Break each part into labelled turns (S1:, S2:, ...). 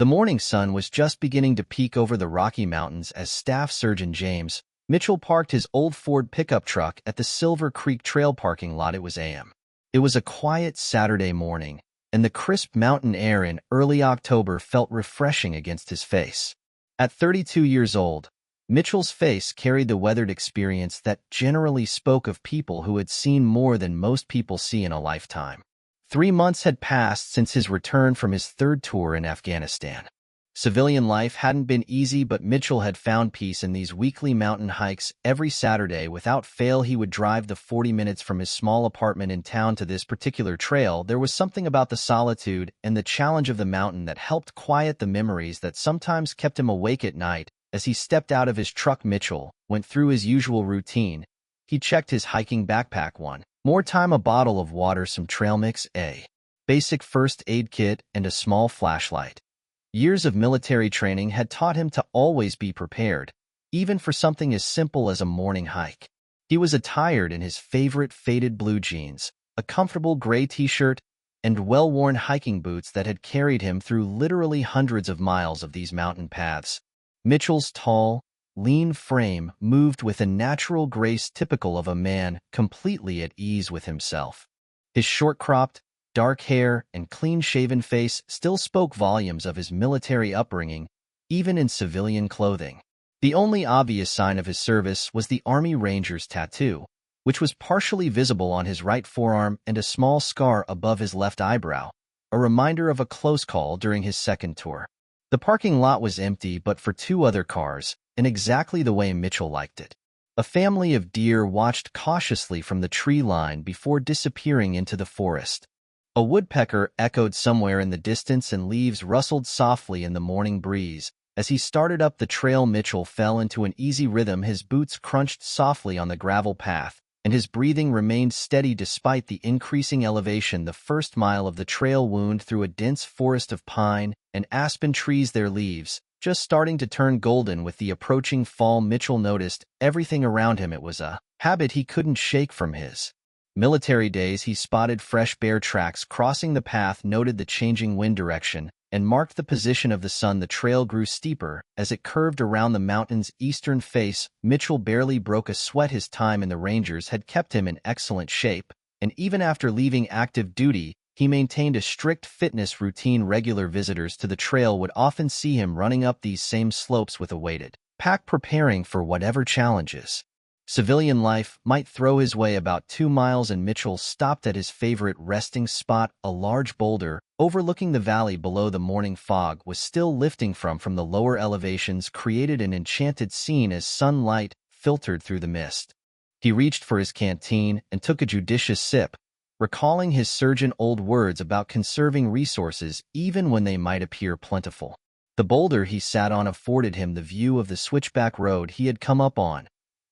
S1: The morning sun was just beginning to peek over the Rocky Mountains as Staff Surgeon James Mitchell parked his old Ford pickup truck at the Silver Creek Trail parking lot. It was a.m. It was a quiet Saturday morning, and the crisp mountain air in early October felt refreshing against his face. At 32 years old, Mitchell's face carried the weathered experience that generally spoke of people who had seen more than most people see in a lifetime. 3 months had passed since his return from his third tour in Afghanistan. Civilian life hadn't been easy, but Mitchell had found peace in these weekly mountain hikes. Every Saturday, without fail, he would drive the 40 minutes from his small apartment in town to this particular trail. There was something about the solitude and the challenge of the mountain that helped quiet the memories that sometimes kept him awake at night. As he stepped out of his truck, Mitchell went through his usual routine. He checked his hiking backpack one more time, a bottle of water, some trail mix, a basic first aid kit, and a small flashlight. Years of military training had taught him to always be prepared, even for something as simple as a morning hike. He was attired in his favorite faded blue jeans, a comfortable gray t-shirt, and well-worn hiking boots that had carried him through literally hundreds of miles of these mountain paths. Mitchell's tall, lean frame moved with a natural grace typical of a man completely at ease with himself. His short-cropped, dark hair and clean-shaven face still spoke volumes of his military upbringing, even in civilian clothing. The only obvious sign of his service was the Army Ranger's tattoo, which was partially visible on his right forearm and a small scar above his left eyebrow, a reminder of a close call during his second tour. The parking lot was empty but for two other cars, in exactly the way Mitchell liked it. A family of deer watched cautiously from the tree line before disappearing into the forest. A woodpecker echoed somewhere in the distance and leaves rustled softly in the morning breeze. As he started up the trail, Mitchell fell into an easy rhythm. His boots crunched softly on the gravel path, and his breathing remained steady despite the increasing elevation. The first mile of the trail wound through a dense forest of pine and aspen trees, their leaves just starting to turn golden with the approaching fall. Mitchell noticed everything around him. It was a habit he couldn't shake from his military days. He spotted fresh bear tracks crossing the path, noted the changing wind direction, and marked the position of the sun. The trail grew steeper as it curved around the mountain's eastern face. Mitchell barely broke a sweat. His time in the Rangers had kept him in excellent shape, and even after leaving active duty, he maintained a strict fitness routine. Regular visitors to the trail would often see him running up these same slopes with a weighted pack, preparing for whatever challenges civilian life might throw his way. About 2 miles and Mitchell stopped at his favorite resting spot. A large boulder overlooking the valley below. The morning fog was still lifting from the lower elevations, created an enchanted scene as sunlight filtered through the mist. He reached for his canteen and took a judicious sip, recalling his surgeon-old words about conserving resources even when they might appear plentiful. The boulder he sat on afforded him the view of the switchback road he had come up on,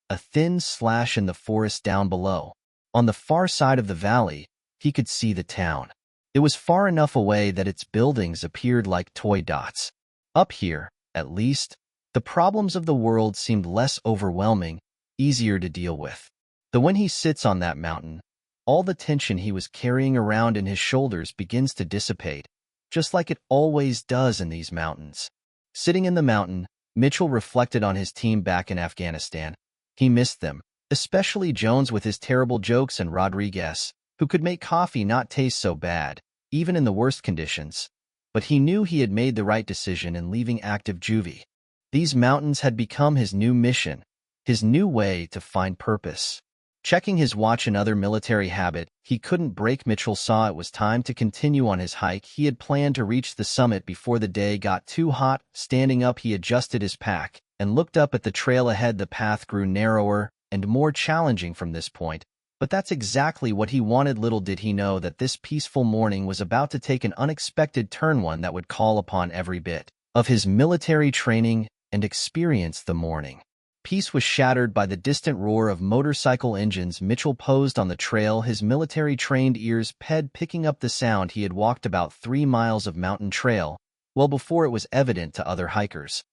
S1: a thin slash in the forest down below. On the far side of the valley, he could see the town. It was far enough away that its buildings appeared like toy dots. Up here, at least, the problems of the world seemed less overwhelming, easier to deal with. Though when he sits on that mountain, all the tension he was carrying around in his shoulders begins to dissipate, just like it always does in these mountains. Sitting in the mountain, Mitchell reflected on his team back in Afghanistan. He missed them, especially Jones with his terrible jokes and Rodriguez, who could make coffee not taste so bad, even in the worst conditions. But he knew he had made the right decision in leaving active juvie. These mountains had become his new mission, his new way to find purpose. Checking his watch, another military habit he couldn't break, Mitchell saw it was time to continue on his hike. He had planned to reach the summit before the day got too hot. Standing up, he adjusted his pack and looked up at the trail ahead. The path grew narrower and more challenging from this point, but that's exactly what he wanted. Little did he know that this peaceful morning was about to take an unexpected turn, one that would call upon every bit of his military training and experience. The morning peace was shattered by the distant roar of motorcycle engines. Mitchell paused on the trail, his military-trained ears picking up the sound. He had walked about 3 miles of mountain trail well before it was evident to other hikers.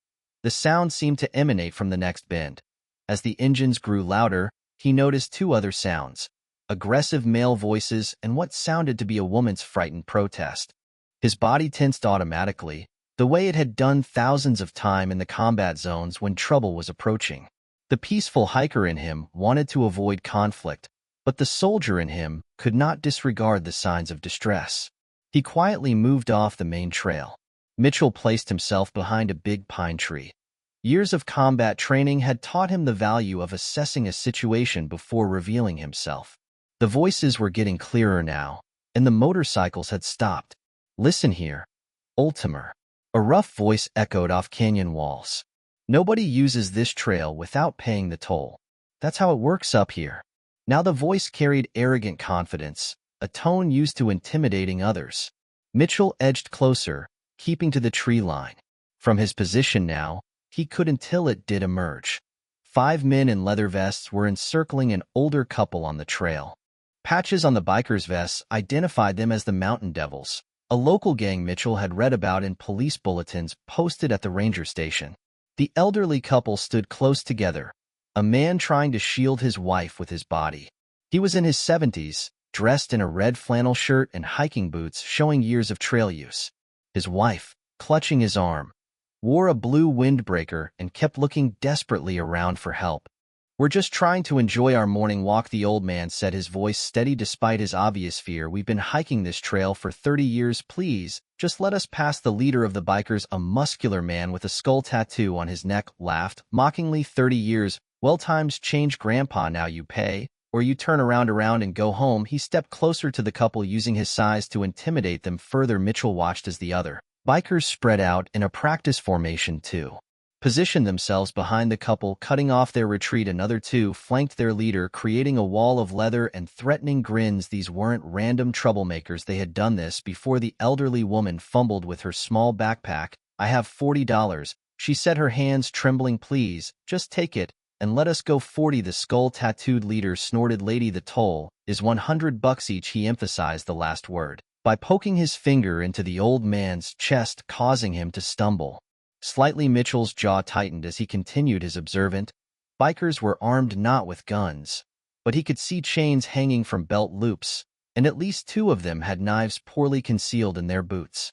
S1: The sound seemed to emanate from the next bend. As the engines grew louder, he noticed 2 other sounds, aggressive male voices and what sounded to be a woman's frightened protest. His body tensed automatically. the way it had done thousands of times in the combat zones when trouble was approaching. The peaceful hiker in him wanted to avoid conflict, but the soldier in him could not disregard the signs of distress. He quietly moved off the main trail. Mitchell placed himself behind a big pine tree. Years of combat training had taught him the value of assessing a situation before revealing himself. The voices were getting clearer now, and the motorcycles had stopped. "Listen here, Ultimer." A rough voice echoed off canyon walls. "Nobody uses this trail without paying the toll. That's how it works up here." Now the voice carried arrogant confidence, a tone used to intimidating others. Mitchell edged closer, keeping to the tree line. From his position now, he could until it did emerge. 5 men in leather vests were encircling an older couple on the trail. Patches on the bikers' vests identified them as the Mountain Devils, a local gang Mitchell had read about in police bulletins posted at the ranger station. The elderly couple stood close together, a man trying to shield his wife with his body. He was in his 70s, dressed in a red flannel shirt and hiking boots showing years of trail use. His wife, clutching his arm, wore a blue windbreaker and kept looking desperately around for help. "We're just trying to enjoy our morning walk," the old man said, his voice steady despite his obvious fear. "We've been hiking this trail for 30 years. Please, just let us pass." The leader of the bikers, a muscular man with a skull tattoo on his neck, laughed mockingly. 30 years? Well, times change, Grandpa. Now you pay, or you turn around and go home." He stepped closer to the couple, using his size to intimidate them further. Mitchell watched as the other bikers spread out in a practice formation to position themselves behind the couple, cutting off their retreat. Another 2 flanked their leader, creating a wall of leather and threatening grins. These weren't random troublemakers. They had done this before. The elderly woman fumbled with her small backpack. "I have $40, she said, her hands trembling. "Please, just take it and let us go." 40, the skull-tattooed leader snorted. "Lady, the toll is $100 each." He emphasized the last word by poking his finger into the old man's chest, causing him to stumble slightly. Mitchell's jaw tightened as he continued his observant. Bikers were armed not with guns, but he could see chains hanging from belt loops, and at least 2 of them had knives poorly concealed in their boots.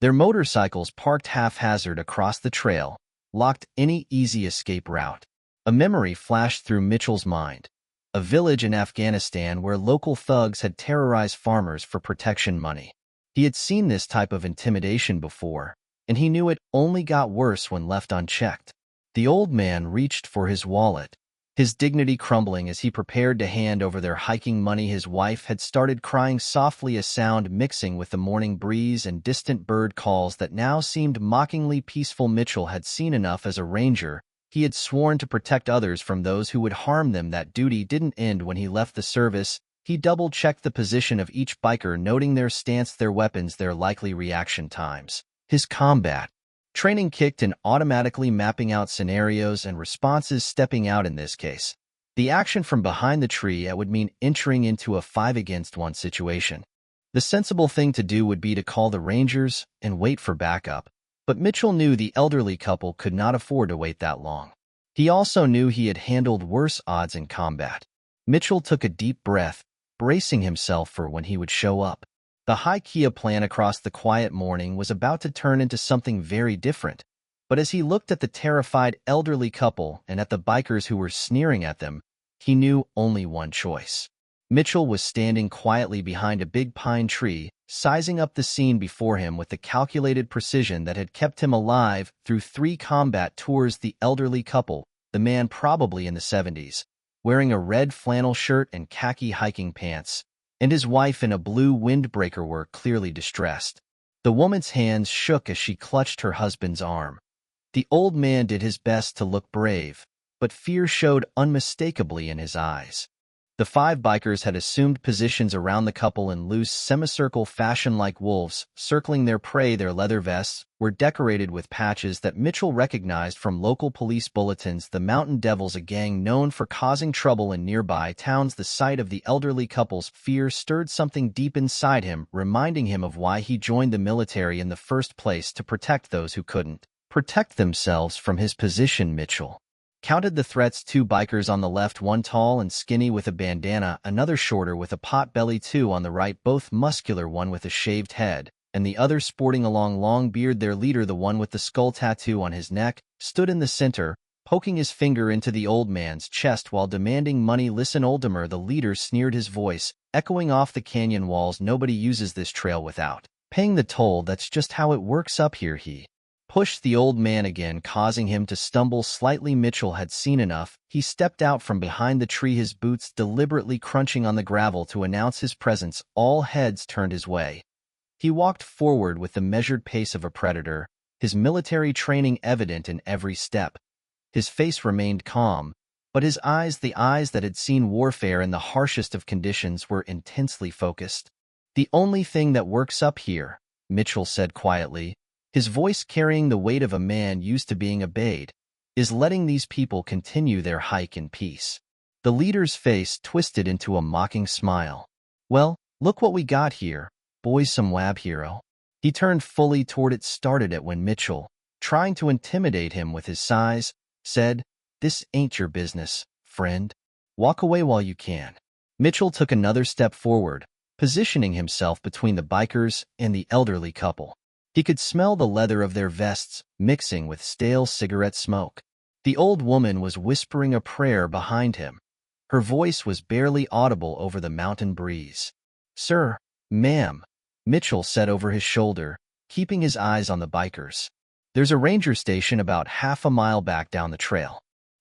S1: Their motorcycles parked haphazard across the trail, locked any easy escape route. A memory flashed through Mitchell's mind. A village in Afghanistan where local thugs had terrorized farmers for protection money. He had seen this type of intimidation before, and he knew it only got worse when left unchecked. The old man reached for his wallet, his dignity crumbling as he prepared to hand over their hiking money. His wife had started crying softly, a sound mixing with the morning breeze and distant bird calls that now seemed mockingly peaceful. Mitchell had seen enough as a ranger. He had sworn to protect others from those who would harm them. That duty didn't end when he left the service. He double-checked the position of each biker, noting their stance, their weapons, their likely reaction times. His combat training kicked in, automatically mapping out scenarios and responses. Stepping out in this case, the action from behind the tree, it would mean entering into a 5-against-1 situation. The sensible thing to do would be to call the Rangers and wait for backup. But Mitchell knew the elderly couple could not afford to wait that long. He also knew he had handled worse odds in combat. Mitchell took a deep breath, bracing himself for when he would show up. The high Kia plan across the quiet morning was about to turn into something very different. But as he looked at the terrified elderly couple and at the bikers who were sneering at them, he knew only one choice. Mitchell was standing quietly behind a big pine tree, sizing up the scene before him with the calculated precision that had kept him alive through 3 combat tours. The elderly couple, the man probably in the 70s, wearing a red flannel shirt and khaki hiking pants, and his wife in a blue windbreaker, were clearly distressed. The woman's hands shook as she clutched her husband's arm. The old man did his best to look brave, but fear showed unmistakably in his eyes. The 5 bikers had assumed positions around the couple in loose semicircle fashion like wolves, circling their prey. Their leather vests were decorated with patches that Mitchell recognized from local police bulletins. The Mountain Devils, a gang known for causing trouble in nearby towns. The sight of the elderly couple's fear stirred something deep inside him, reminding him of why he joined the military in the first place, to protect those who couldn't protect themselves. From his position, Mitchell counted the threats: 2 bikers on the left, one tall and skinny with a bandana, another shorter with a pot belly, 2 on the right, both muscular, one with a shaved head, and the other sporting a long beard. Their leader, the one with the skull tattoo on his neck, stood in the center, poking his finger into the old man's chest while demanding money. "Listen, Oldimer," the leader sneered, his voice echoing off the canyon walls. "Nobody uses this trail without paying the toll. That's just how it works up here." He pushed the old man again, causing him to stumble slightly. Mitchell had seen enough. He stepped out from behind the tree, his boots deliberately crunching on the gravel to announce his presence. All heads turned his way. He walked forward with the measured pace of a predator, his military training evident in every step. His face remained calm, but his eyes, the eyes that had seen warfare in the harshest of conditions, were intensely focused. "The only thing that works up here," Mitchell said quietly, his voice carrying the weight of a man used to being obeyed, "is letting these people continue their hike in peace." The leader's face twisted into a mocking smile. "Well, look what we got here, boys, some wab hero." He turned fully toward it, started it when Mitchell, trying to intimidate him with his size, said, "This ain't your business, friend. Walk away while you can." Mitchell took another step forward, positioning himself between the bikers and the elderly couple. He could smell the leather of their vests mixing with stale cigarette smoke. The old woman was whispering a prayer behind him. Her voice was barely audible over the mountain breeze. "Sir, ma'am," Mitchell said over his shoulder, keeping his eyes on the bikers. "There's a ranger station about half a mile back down the trail.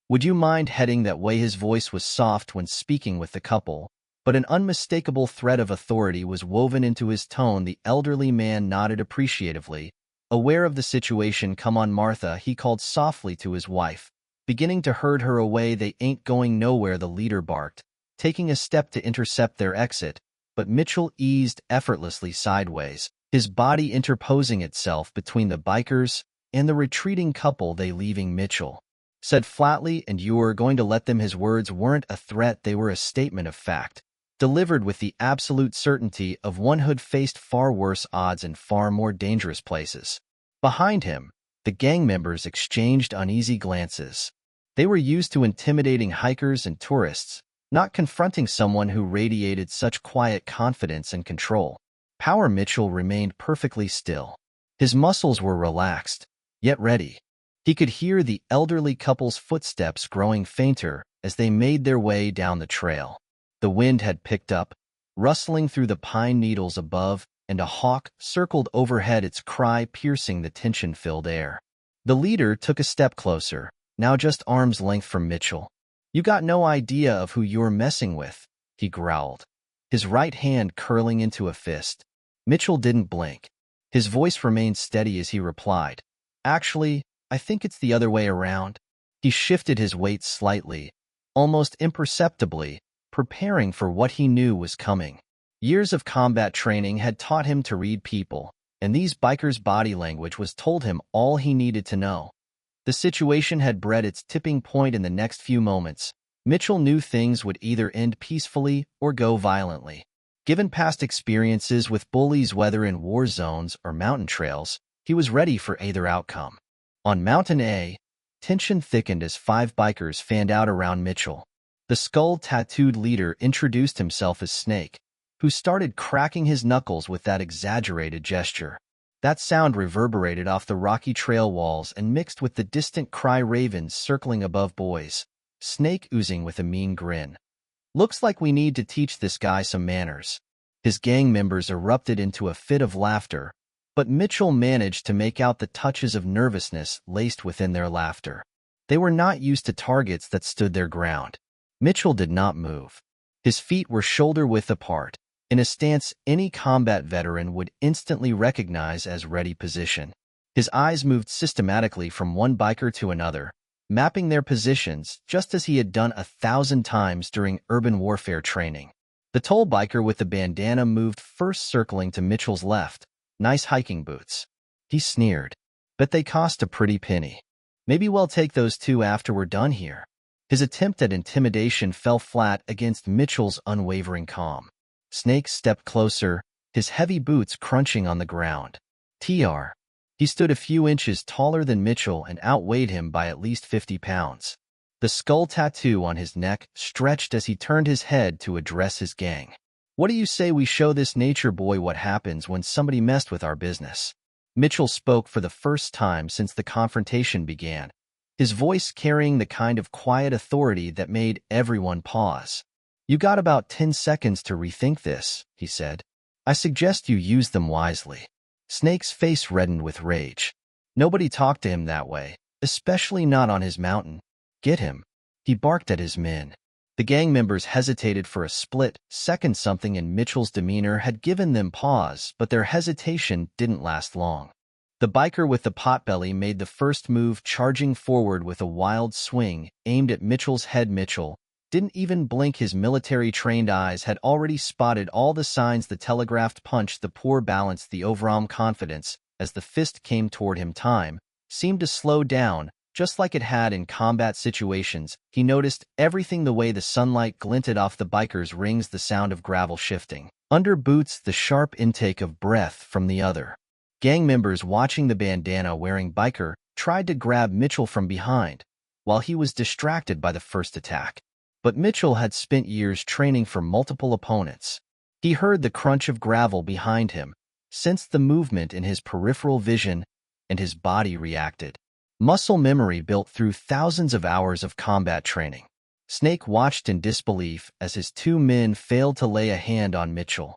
S1: Would you mind heading that way?" His voice was soft when speaking with the couple, but an unmistakable threat of authority was woven into his tone. The elderly man nodded appreciatively, aware of the situation. "Come on, Martha," he called softly to his wife, beginning to herd her away. "They ain't going nowhere," the leader barked, taking a step to intercept their exit, but Mitchell eased effortlessly sideways, his body interposing itself between the bikers and the retreating couple. "They leaving," Mitchell said flatly, "and you're going to let them?" His words weren't a threat, they were a statement of fact, delivered with the absolute certainty of one who'd faced far worse odds in far more dangerous places. Behind him, the gang members exchanged uneasy glances. They were used to intimidating hikers and tourists, not confronting someone who radiated such quiet confidence and control. Power. Mitchell remained perfectly still. His muscles were relaxed, yet ready. He could hear the elderly couple's footsteps growing fainter as they made their way down the trail. The wind had picked up, rustling through the pine needles above, and a hawk circled overhead, its cry piercing the tension-filled air. The leader took a step closer, now just arm's length from Mitchell. "You got no idea of who you're messing with," he growled, his right hand curling into a fist. Mitchell didn't blink. His voice remained steady as he replied, "Actually, I think it's the other way around." He shifted his weight slightly, almost imperceptibly, preparing for what he knew was coming. Years of combat training had taught him to read people, and these bikers' body language was told him all he needed to know. The situation had bred its tipping point in the next few moments. Mitchell knew things would either end peacefully or go violently. Given past experiences with bullies, whether in war zones or mountain trails, he was ready for either outcome. On Mountain A, tension thickened as 5 bikers fanned out around Mitchell. The skull-tattooed leader introduced himself as Snake, who started cracking his knuckles with that exaggerated gesture. That sound reverberated off the rocky trail walls and mixed with the distant cry ravens circling above boys. Snake oozing with a mean grin. "Looks like we need to teach this guy some manners." His gang members erupted into a fit of laughter, but Mitchell managed to make out the touches of nervousness laced within their laughter. They were not used to targets that stood their ground. Mitchell did not move. His feet were shoulder-width apart, in a stance any combat veteran would instantly recognize as ready position. His eyes moved systematically from one biker to another, mapping their positions just as he had done 1,000 times during urban warfare training. The tall biker with the bandana moved first, circling to Mitchell's left. "Nice hiking boots," he sneered. "Bet they cost a pretty penny. Maybe we'll take those too after we're done here." His attempt at intimidation fell flat against Mitchell's unwavering calm. Snake stepped closer, his heavy boots crunching on the ground. Tr. He stood a few inches taller than Mitchell and outweighed him by at least 50 pounds. The skull tattoo on his neck stretched as he turned his head to address his gang. What do you say we show this nature boy what happens when somebody messed with our business? Mitchell spoke for the first time since the confrontation began, his voice carrying the kind of quiet authority that made everyone pause. You got about 10 seconds to rethink this, he said. I suggest you use them wisely. Snake's face reddened with rage. Nobody talked to him that way, especially not on his mountain. Get him. He barked at his men. The gang members hesitated for a split second. Something in Mitchell's demeanor had given them pause, but their hesitation didn't last long. The biker with the potbelly made the first move, charging forward with a wild swing aimed at Mitchell's head. Mitchell didn't even blink. His military-trained eyes had already spotted all the signs. The telegraphed punch, the poor balance, the overarm confidence. As the fist came toward him, time seemed to slow down, just like it had in combat situations. He noticed everything: the way the sunlight glinted off the biker's rings, the sound of gravel shifting under boots, the sharp intake of breath from the other. Gang members watching the bandana-wearing biker tried to grab Mitchell from behind, while he was distracted by the first attack. But Mitchell had spent years training for multiple opponents. He heard the crunch of gravel behind him, sensed the movement in his peripheral vision, and his body reacted. Muscle memory built through thousands of hours of combat training. Snake watched in disbelief as his two men failed to lay a hand on Mitchell.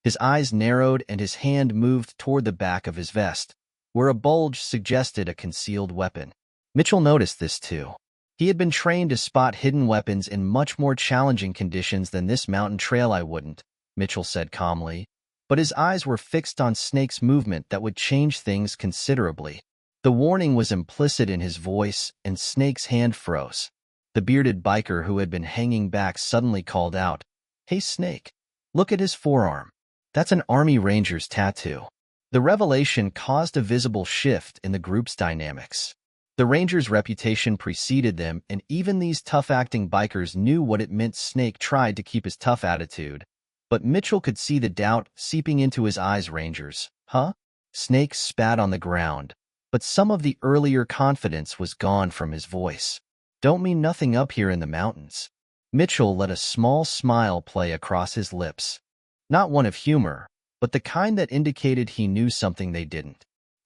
S1: His eyes narrowed and his hand moved toward the back of his vest, where a bulge suggested a concealed weapon. Mitchell noticed this too. He had been trained to spot hidden weapons in much more challenging conditions than this mountain trail. I wouldn't, Mitchell said calmly, but his eyes were fixed on Snake's movement that would change things considerably. The warning was implicit in his voice, and Snake's hand froze. The bearded biker who had been hanging back suddenly called out, "Hey Snake, look at his forearm. That's an Army Ranger's tattoo." The revelation caused a visible shift in the group's dynamics. The Rangers' reputation preceded them, and even these tough-acting bikers knew what it meant. Snake tried to keep his tough attitude, but Mitchell could see the doubt seeping into his eyes. "Rangers, huh?" Snake spat on the ground, but some of the earlier confidence was gone from his voice. "Don't mean nothing up here in the mountains." Mitchell let a small smile play across his lips. Not one of humor, but the kind that indicated he knew something they didn't.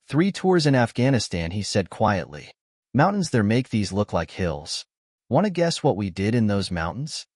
S1: 3 tours in Afghanistan, he said quietly. Mountains there make these look like hills. Want to guess what we did in those mountains?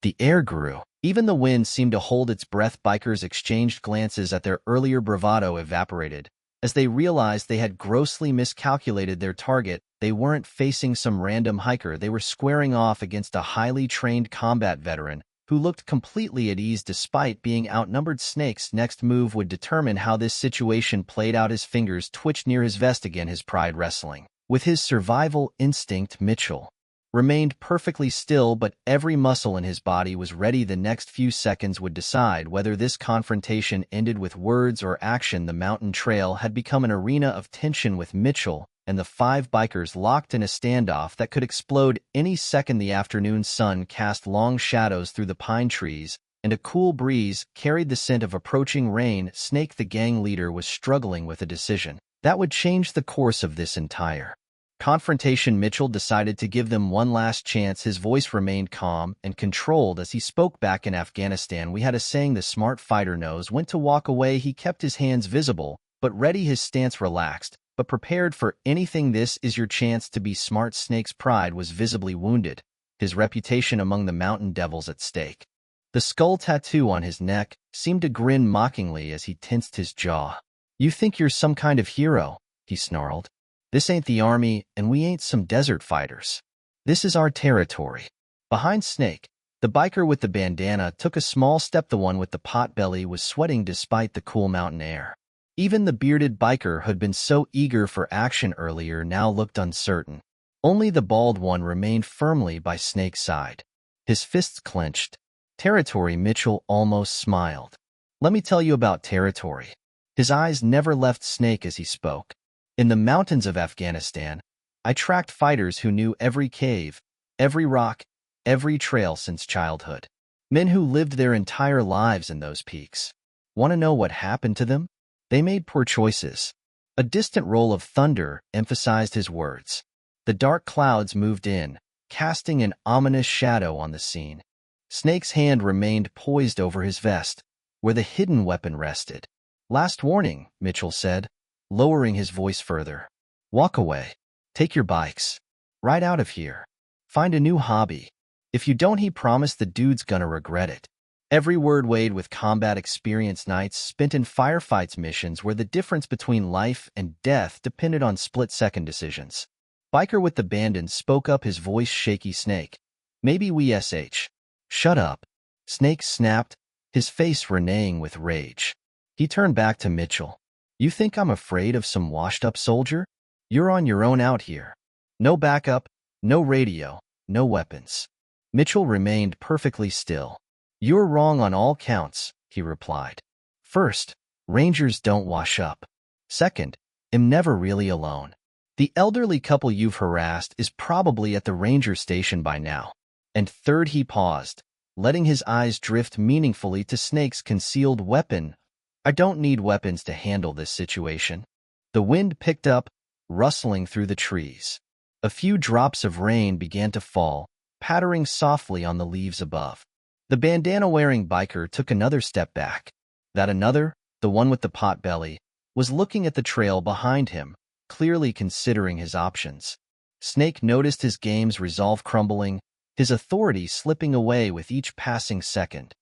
S1: The air grew. Even the wind seemed to hold its breath. Bikers exchanged glances at their earlier bravado evaporated, as they realized they had grossly miscalculated their target. They weren't facing some random hiker. They were squaring off against a highly trained combat veteran who looked completely at ease despite being outnumbered. Snake's next move would determine how this situation played out. His fingers twitched near his vest again, his pride wrestling with his survival instinct. Mitchell remained perfectly still, but every muscle in his body was ready. The next few seconds would decide whether this confrontation ended with words or action. The mountain trail had become an arena of tension, with Mitchell and the 5 bikers locked in a standoff that could explode any second. The afternoon sun cast long shadows through the pine trees, and a cool breeze carried the scent of approaching rain. Snake, the gang leader, was struggling with a decision that would change the course of this entire confrontation. Mitchell decided to give them one last chance. His voice remained calm and controlled as he spoke. Back in Afghanistan, we had a saying: the smart fighter knows when to walk away. He kept his hands visible, but ready, his stance relaxed, but prepared for anything. This is your chance to be smart. Snake's pride was visibly wounded, his reputation among the mountain devils at stake. The skull tattoo on his neck seemed to grin mockingly as he tensed his jaw. "You think you're some kind of hero," he snarled. "This ain't the army, and we ain't some desert fighters. This is our territory." Behind Snake, the biker with the bandana took a small step. The one with the pot belly was sweating despite the cool mountain air. Even the bearded biker who'd been so eager for action earlier now looked uncertain. Only the bald one remained firmly by Snake's side, his fists clenched. "Territory," Mitchell almost smiled. "Let me tell you about territory." His eyes never left Snake as he spoke. "In the mountains of Afghanistan, I tracked fighters who knew every cave, every rock, every trail since childhood. Men who lived their entire lives in those peaks. Want to know what happened to them? They made poor choices." A distant roll of thunder emphasized his words. The dark clouds moved in, casting an ominous shadow on the scene. Snake's hand remained poised over his vest, where the hidden weapon rested. "Last warning," Mitchell said, lowering his voice further. "Walk away. Take your bikes. Ride out of here. Find a new hobby. If you don't," he promised, "the dude's gonna regret it." Every word weighed with combat experience, nights spent in firefights missions where the difference between life and death depended on split-second decisions. Biker with the bandage spoke up, his voice shaky. "Snake, maybe we sh." "Shut up." Snake snapped, his face renaying with rage. He turned back to Mitchell. "You think I'm afraid of some washed-up soldier? You're on your own out here. No backup, no radio, no weapons." Mitchell remained perfectly still. "You're wrong on all counts," he replied. "First, Rangers don't wash up. Second, I'm never really alone. The elderly couple you've harassed is probably at the ranger station by now. And third," he paused, letting his eyes drift meaningfully to Snake's concealed weapon, "I don't need weapons to handle this situation." The wind picked up, rustling through the trees. A few drops of rain began to fall, pattering softly on the leaves above. The bandana-wearing biker took another step back. That another, the one with the pot belly, was looking at the trail behind him, clearly considering his options. Snake noticed his game's resolve crumbling, his authority slipping away with each passing second.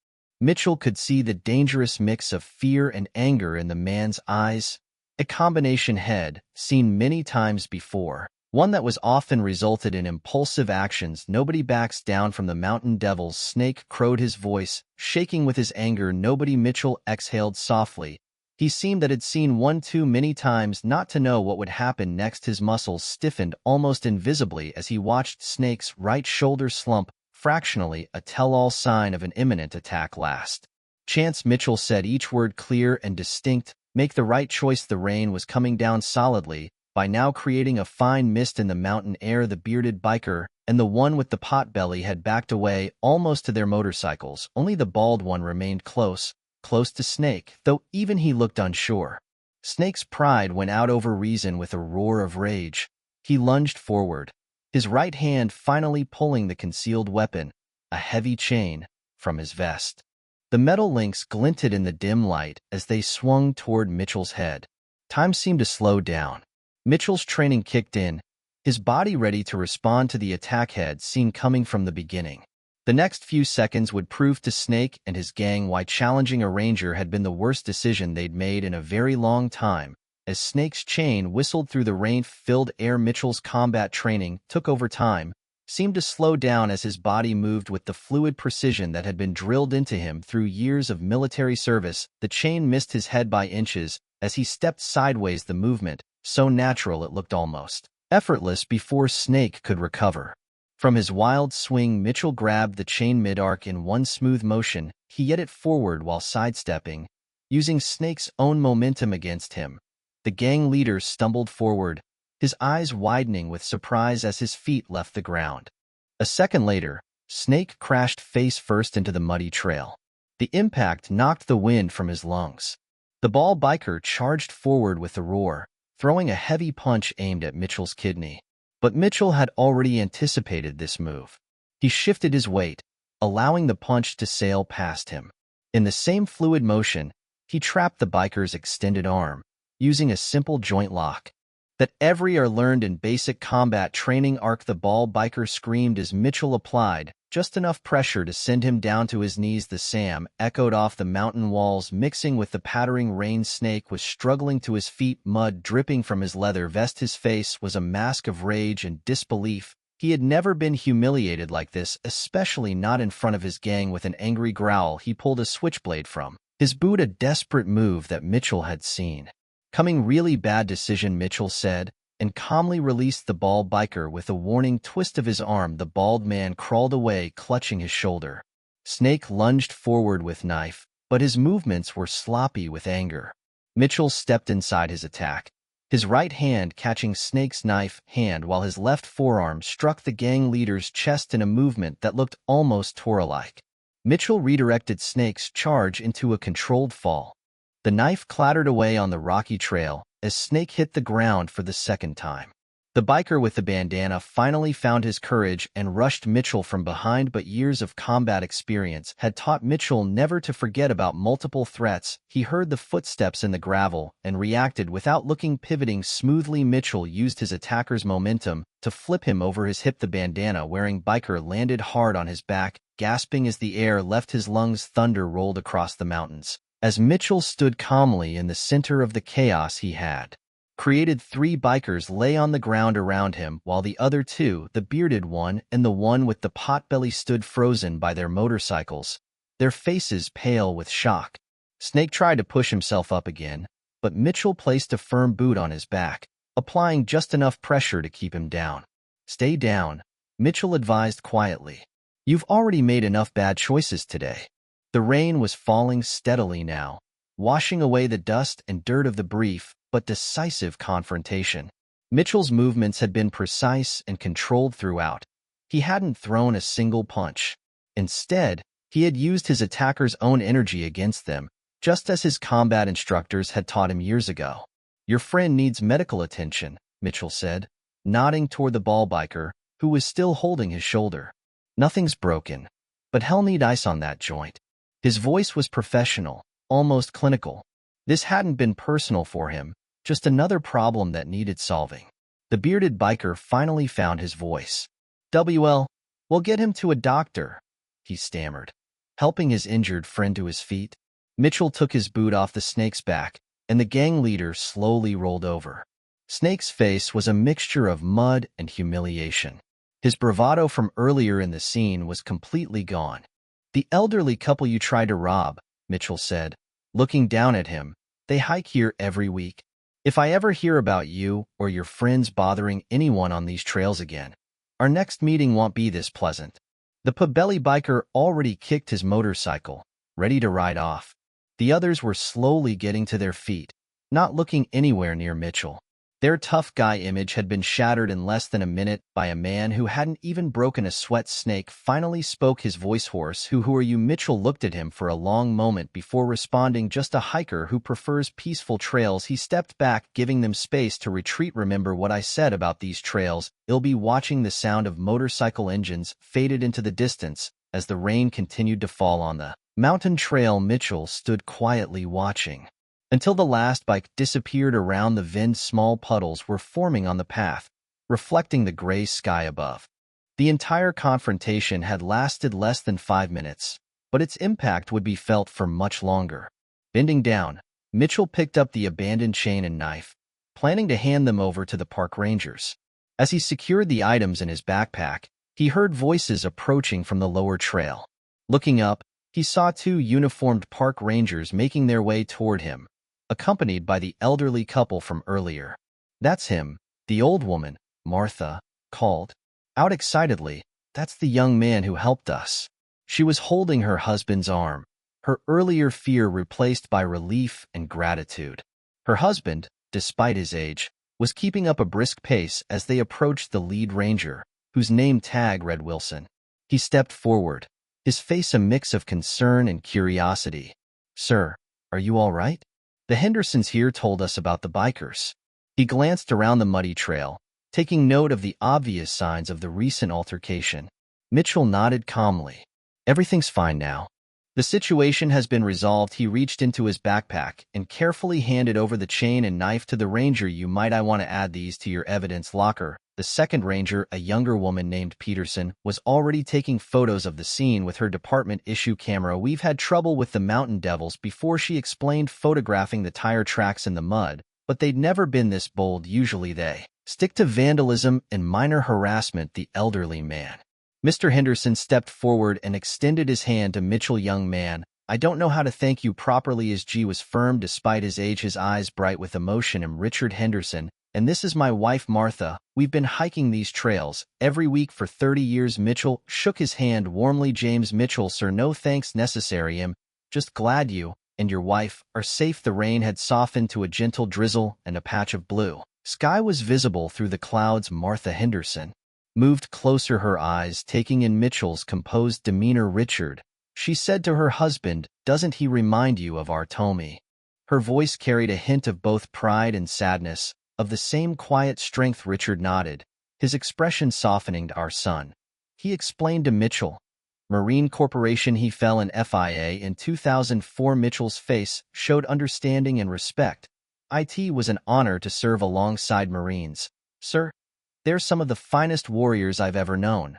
S1: Mitchell could see the dangerous mix of fear and anger in the man's eyes, a combination head seen many times before. One that was often resulted in impulsive actions. "Nobody backs down from the mountain devils," Snake crowed, his voice shaking with his anger. "Nobody." Mitchell exhaled softly. He seemed that had seen one too many times not to know what would happen next. His muscles stiffened almost invisibly as he watched Snake's right shoulder slump fractionally, a tell-all sign of an imminent attack. "Last chance," Mitchell said, each word clear and distinct. "Make the right choice." The rain was coming down solidly, by now creating a fine mist in the mountain air. The bearded biker and the one with the pot belly had backed away almost to their motorcycles. Only the bald one remained close to Snake, though even he looked unsure. Snake's pride went out over reason. With a roar of rage, he lunged forward, his right hand finally pulling the concealed weapon, a heavy chain, from his vest. The metal links glinted in the dim light as they swung toward Mitchell's head. Time seemed to slow down. Mitchell's training kicked in, his body ready to respond to the attack head seen coming from the beginning. The next few seconds would prove to Snake and his gang why challenging a ranger had been the worst decision they'd made in a very long time. As Snake's chain whistled through the rain-filled air, Mitchell's combat training took over. Time seemed to slow down as his body moved with the fluid precision that had been drilled into him through years of military service. The chain missed his head by inches as he stepped sideways, the movement so natural it looked almost effortless before Snake could recover. From his wild swing, Mitchell grabbed the chain mid-arc in one smooth motion. He yet it forward while sidestepping, using Snake's own momentum against him. The gang leader stumbled forward, his eyes widening with surprise as his feet left the ground. A second later, Snake crashed face first into the muddy trail. The impact knocked the wind from his lungs. The bald biker charged forward with a roar, throwing a heavy punch aimed at Mitchell's kidney. But Mitchell had already anticipated this move. He shifted his weight, allowing the punch to sail past him. In the same fluid motion, he trapped the biker's extended arm, using a simple joint lock that every are learned in basic combat training. "Arc!" the bald biker screamed as Mitchell applied just enough pressure to send him down to his knees. The SAM echoed off the mountain walls, mixing with the pattering rain. Snake was struggling to his feet, mud dripping from his leather vest. His face was a mask of rage and disbelief. He had never been humiliated like this, especially not in front of his gang. With an angry growl, he pulled a switchblade from his boot, a desperate move that Mitchell had seen coming. "Really bad decision," Mitchell said, and calmly released the bald biker. With a warning twist of his arm, the bald man crawled away, clutching his shoulder. Snake lunged forward with knife, but his movements were sloppy with anger. Mitchell stepped inside his attack, his right hand catching Snake's knife hand while his left forearm struck the gang leader's chest in a movement that looked almost Torah-like. Mitchell redirected Snake's charge into a controlled fall. The knife clattered away on the rocky trail as Snake hit the ground for the second time. The biker with the bandana finally found his courage and rushed Mitchell from behind, but years of combat experience had taught Mitchell never to forget about multiple threats. He heard the footsteps in the gravel and reacted without looking, pivoting smoothly. Mitchell used his attacker's momentum to flip him over his hip. The bandana-wearing biker landed hard on his back, gasping as the air left his lungs. Thunder rolled across the mountains as Mitchell stood calmly in the center of the chaos. He had created. 3 bikers lay on the ground around him, while the other 2, the bearded one and the one with the potbelly, stood frozen by their motorcycles, their faces pale with shock. Snake tried to push himself up again, but Mitchell placed a firm boot on his back, applying just enough pressure to keep him down. "Stay down," Mitchell advised quietly. "You've already made enough bad choices today." The rain was falling steadily now, washing away the dust and dirt of the brief but decisive confrontation. Mitchell's movements had been precise and controlled throughout. He hadn't thrown a single punch. Instead, he had used his attacker's own energy against them, just as his combat instructors had taught him years ago. "Your friend needs medical attention," Mitchell said, nodding toward the ball biker, who was still holding his shoulder. "Nothing's broken, but hell need ice on that joint." His voice was professional, almost clinical. This hadn't been personal for him, just another problem that needed solving. The bearded biker finally found his voice. "We'll get him to a doctor," he stammered, helping his injured friend to his feet. Mitchell took his boot off the snake's back, and the gang leader slowly rolled over. Snake's face was a mixture of mud and humiliation. His bravado from earlier in the scene was completely gone. "The elderly couple you tried to rob," Mitchell said, looking down at him, "they hike here every week. If I ever hear about you or your friends bothering anyone on these trails again, our next meeting won't be this pleasant." The potbelly biker already kicked his motorcycle, ready to ride off. The others were slowly getting to their feet, not looking anywhere near Mitchell. Their tough guy image had been shattered in less than a minute by a man who hadn't even broken a sweat. Snake finally spoke, his voice hoarse. Who are you?" Mitchell looked at him for a long moment before responding, "Just a hiker who prefers peaceful trails." He stepped back, giving them space to retreat. "Remember what I said about these trails?" "I'll be watching." The sound of motorcycle engines faded into the distance as the rain continued to fall on the mountain trail. Mitchell stood quietly watching until the last bike disappeared around the bend. Small puddles were forming on the path, reflecting the gray sky above. The entire confrontation had lasted less than 5 minutes, but its impact would be felt for much longer. Bending down, Mitchell picked up the abandoned chain and knife, planning to hand them over to the park rangers. As he secured the items in his backpack, he heard voices approaching from the lower trail. Looking up, he saw 2 uniformed park rangers making their way toward him, accompanied by the elderly couple from earlier. "That's him," the old woman, Martha, called out excitedly. "That's the young man who helped us." She was holding her husband's arm, her earlier fear replaced by relief and gratitude. Her husband, despite his age, was keeping up a brisk pace as they approached the lead ranger, whose name tag read Wilson. He stepped forward, his face a mix of concern and curiosity. "Sir, are you all right? The Hendersons here told us about the bikers." He glanced around the muddy trail, taking note of the obvious signs of the recent altercation. Mitchell nodded calmly. "Everything's fine now. The situation has been resolved." He reached into his backpack and carefully handed over the chain and knife to the ranger. I want to add these to your evidence locker." The second ranger, a younger woman named Peterson, was already taking photos of the scene with her department-issue camera. "We've had trouble with the mountain devils before," she explained, photographing the tire tracks in the mud, "but they'd never been this bold. Usually they stick to vandalism and minor harassment." The elderly man, Mr. Henderson, stepped forward and extended his hand to Mitchell. "Young man, I don't know how to thank you properly." His G was firm despite his age, his eyes bright with emotion. "I'm Richard Henderson, and this is my wife Martha. We've been hiking these trails every week for 30 years. Mitchell shook his hand warmly. "James Mitchell, sir. No thanks necessary. I'm just glad you and your wife are safe." The rain had softened to a gentle drizzle, and a patch of blue sky was visible through the clouds. Martha Henderson moved closer, her eyes taking in Mitchell's composed demeanor. "Richard," she said to her husband, "doesn't he remind you of our Tommy?" Her voice carried a hint of both pride and sadness. Of the same quiet strength. Richard nodded, his expression softening to our son. He explained to Mitchell. Marine Corporation. He fell in FIA in 2004. Mitchell's face showed understanding and respect. It was an honor to serve alongside Marines. Sir, they're some of the finest warriors I've ever known.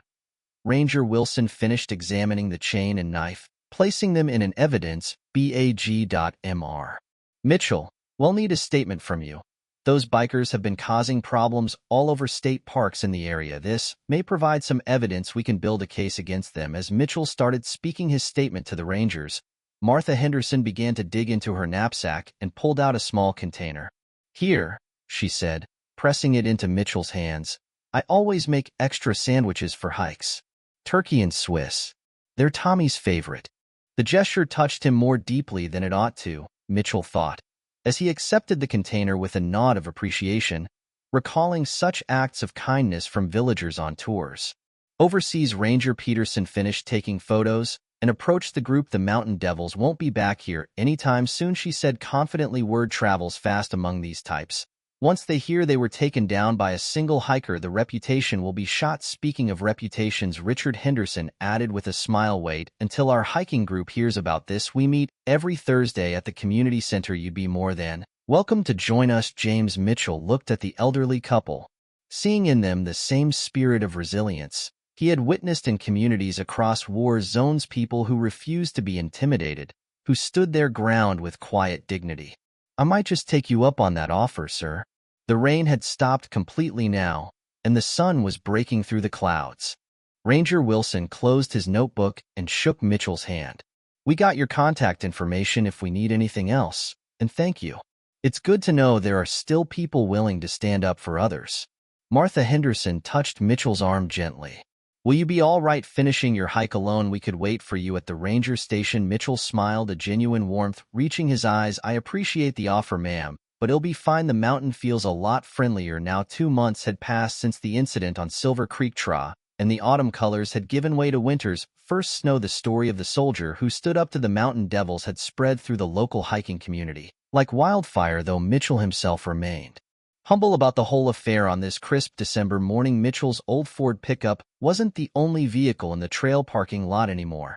S1: Ranger Wilson finished examining the chain and knife, placing them in an evidence bag.mr. Mitchell, we'll need a statement from you. Those bikers have been causing problems all over state parks in the area. This may provide some evidence we can build a case against them. As Mitchell started speaking his statement to the Rangers, Martha Henderson began to dig into her knapsack and pulled out a small container. Here, she said, pressing it into Mitchell's hands. I always make extra sandwiches for hikes. Turkey and Swiss. They're Tommy's favorite. The gesture touched him more deeply than it ought to, Mitchell thought, as he accepted the container with a nod of appreciation, recalling such acts of kindness from villagers on tours. Overseas Ranger Peterson finished taking photos and approached the group. The Mountain Devils won't be back here anytime soon, she said confidently. Word travels fast among these types. Once they hear they were taken down by a single hiker, the reputation will be shot. Speaking of reputations, Richard Henderson added with a smile, wait until our hiking group hears about this. We meet every Thursday at the community center. You'd be more than welcome to join us. James. Mitchell looked at the elderly couple, seeing in them the same spirit of resilience he had witnessed in communities across war zones, people who refused to be intimidated, who stood their ground with quiet dignity. I might just take you up on that offer, sir. The rain had stopped completely now, and the sun was breaking through the clouds. Ranger Wilson closed his notebook and shook Mitchell's hand. We got your contact information if we need anything else, and thank you. It's good to know there are still people willing to stand up for others. Martha Henderson touched Mitchell's arm gently. Will you be all right finishing your hike alone? We could wait for you at the ranger station. Mitchell smiled, a genuine warmth reaching his eyes. I appreciate the offer, ma'am, but it'll be fine. The mountain feels a lot friendlier now. 2 months had passed since the incident on Silver Creek Trail, and the autumn colors had given way to winter's first snow. The story of the soldier who stood up to the Mountain Devils had spread through the local hiking community like wildfire, though Mitchell himself remained humble about the whole affair. On this crisp December morning, Mitchell's old Ford pickup wasn't the only vehicle in the trail parking lot anymore.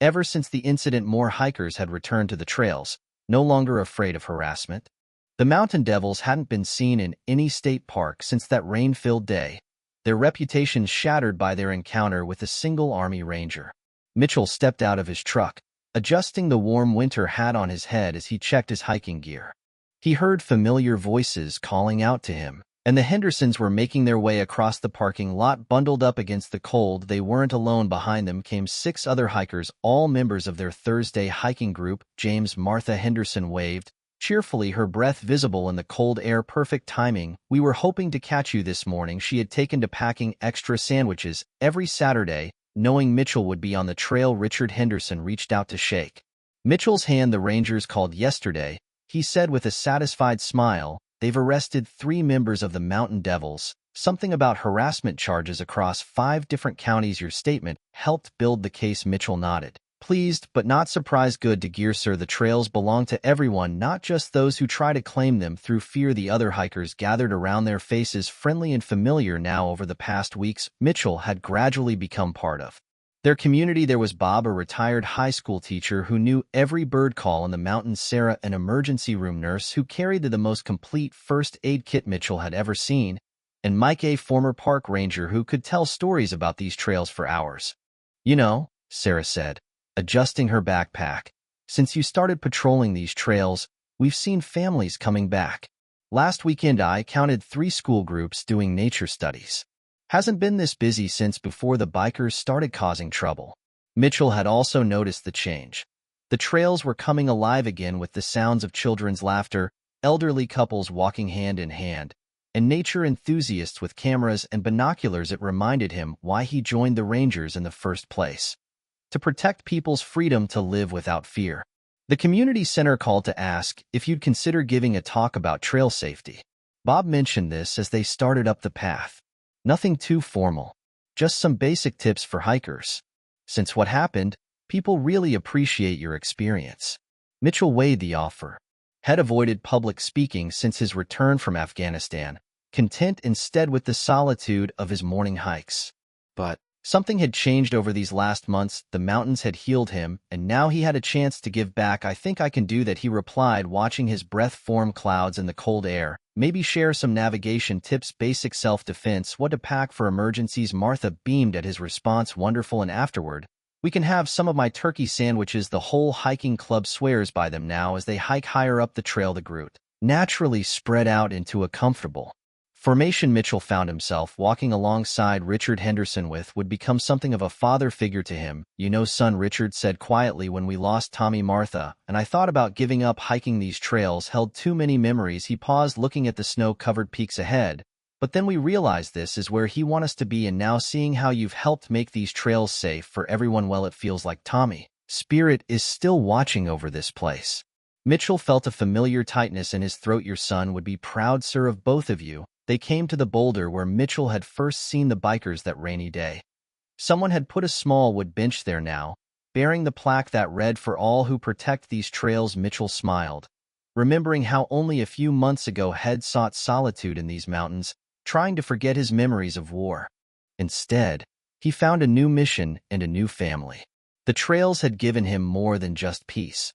S1: Ever since the incident, more hikers had returned to the trails, no longer afraid of harassment. The Mountain Devils hadn't been seen in any state park since that rain-filled day, their reputations shattered by their encounter with a single Army Ranger. Mitchell stepped out of his truck, adjusting the warm winter hat on his head as he checked his hiking gear. He heard familiar voices calling out to him, and the Hendersons were making their way across the parking lot, bundled up against the cold. They weren't alone. Behind them came 6 other hikers, all members of their Thursday hiking group. James. Martha Henderson waved cheerfully, her breath visible in the cold air. Perfect timing. We were hoping to catch you this morning. She had taken to packing extra sandwiches every Saturday, knowing Mitchell would be on the trail. Richard Henderson reached out to shake Mitchell's hand. The Rangers called yesterday, he said with a satisfied smile. They've arrested 3 members of the Mountain Devils, something about harassment charges across 5 different counties. Your statement helped build the case. Mitchell nodded, pleased but not surprised. Good to hear, sir. The trails belong to everyone, not just those who try to claim them through fear. The other hikers gathered around, their faces friendly and familiar now. Over the past weeks, Mitchell had gradually become part of their community. There was Bob, a retired high school teacher who knew every bird call in the mountains, Sarah, an emergency room nurse who carried the most complete first aid kit Mitchell had ever seen, and Mike, a former park ranger who could tell stories about these trails for hours. You know, Sarah said, adjusting her backpack, since you started patrolling these trails, we've seen families coming back. Last weekend I counted 3 school groups doing nature studies. Hasn't been this busy since before the bikers started causing trouble. Mitchell had also noticed the change. The trails were coming alive again with the sounds of children's laughter, elderly couples walking hand in hand, and nature enthusiasts with cameras and binoculars. It reminded him why he joined the Rangers in the first place: to protect people's freedom to live without fear. The community center called to ask if you'd consider giving a talk about trail safety. Bob mentioned this as they started up the path. Nothing too formal, just some basic tips for hikers. Since what happened, people really appreciate your experience. Mitchell weighed the offer. had avoided public speaking since his return from Afghanistan, content instead with the solitude of his morning hikes. But something had changed over these last months. The mountains had healed him, and now he had a chance to give back. "I think I can do that," he replied, watching his breath form clouds in the cold air. "Maybe share some navigation tips, basic self-defense, what to pack for emergencies." Martha beamed at his response. "Wonderful, and afterward, we can have some of my turkey sandwiches." The whole hiking club swears by them now. As they hike higher up the trail, the group naturally spread out into a comfortable formation. Mitchell found himself walking alongside Richard Henderson. Would become something of a father figure to him. "You know, son," Richard said quietly, "when we lost Tommy, Martha, and I thought about giving up hiking. These trails held too many memories." He paused, looking at the snow-covered peaks ahead. "But then we realized this is where he wants us to be, and now seeing how you've helped make these trails safe for everyone, well, it feels like Tommy Spirit is still watching over this place." Mitchell felt a familiar tightness in his throat. "Your son would be proud, sir, of both of you." They came to the boulder where Mitchell had first seen the bikers that rainy day. Someone had put a small wood bench there now, bearing the plaque that read, "For all who protect these trails." Mitchell smiled, remembering how only a few months ago had sought solitude in these mountains, trying to forget his memories of war. Instead, he found a new mission and a new family. The trails had given him more than just peace.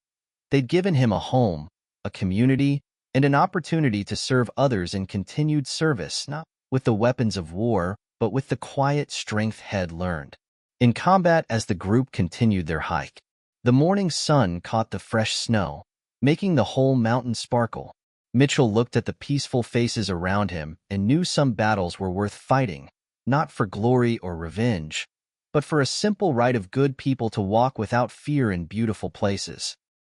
S1: They'd given him a home, a community, and an opportunity to serve others in continued service, not with the weapons of war, but with the quiet strength had learned in combat. As the group continued their hike, the morning sun caught the fresh snow, making the whole mountain sparkle. Mitchell looked at the peaceful faces around him and knew some battles were worth fighting, not for glory or revenge, but for a simple right of good people to walk without fear in beautiful places.